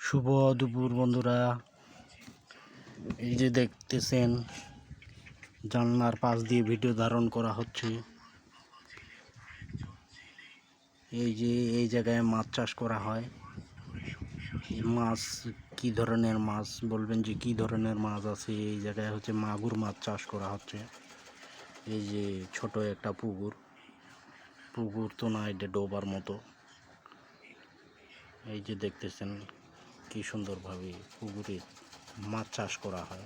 শুভ দুপুর বন্ধুরা, এই যে দেখতেছেন জানলার পাশ দিয়ে ভিডিও ধারণ করা হচ্ছে। এই যে এই জায়গায় মাছ চাষ করা হয়। মাছ কি ধরনের মাছ বলবেন যে কি ধরনের মাছ আছে? এই জায়গায় হচ্ছে মাগুর মাছ চাষ করা হচ্ছে। এই যে ছোট একটা পুকুর তো না, এটা ডোবার মতো। এই যে দেখতেছেন কি সুন্দরভাবে পুকুরে মাছ চাষ করা হয়।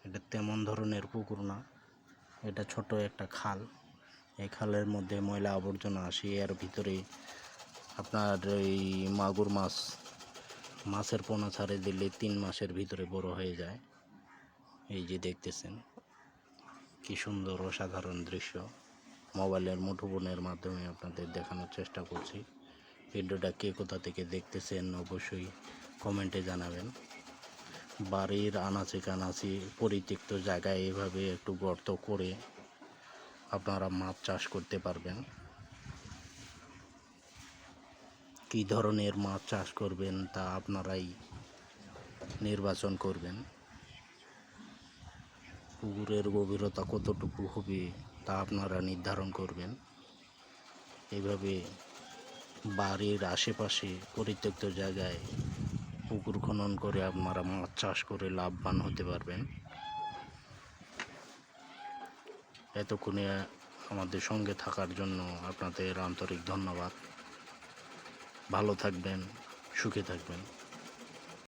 এটা তেমন ধরনের পুকুর না, এটা ছোট একটা খাল। এই খালের মধ্যে ময়লা আবর্জনা আসে, এর ভিতরে আপনার এই মাগুর মাছের পোনা ছাড়ে দিলে 3 মাসের ভিতরে বড় হয়ে যায়। এই যে দেখতেছেন কি সুন্দর অসাধারণ দৃশ্য। মোবাইলের মুঠোফোনের মাধ্যমে আপনাদের দেখানোর চেষ্টা করছি। ভিডিওটা কে কোথা থেকে দেখতেছেন অবশ্যই কমেন্টে জানাবেন। বাড়ির আনাচে কানাচে পরিত্যক্ত জায়গায় এভাবে একটু গর্ত করে আপনারা মাছ চাষ করতে পারবেন। কী ধরনের মাছ চাষ করবেন তা আপনারাই নির্বাচন করবেন। পুকুরের গভীরতা কতটুকু হবে তা আপনারা নির্ধারণ করবেন। এইভাবে বাড়ির আশেপাশে পরিত্যক্ত জায়গায় পুকুর খনন করে আপনারা মাছ চাষ করে লাভবান হতে পারবেন। এতক্ষণে আমাদের সঙ্গে থাকার জন্য আপনাদের আন্তরিক ধন্যবাদ। ভালো থাকবেন, সুখে থাকবেন।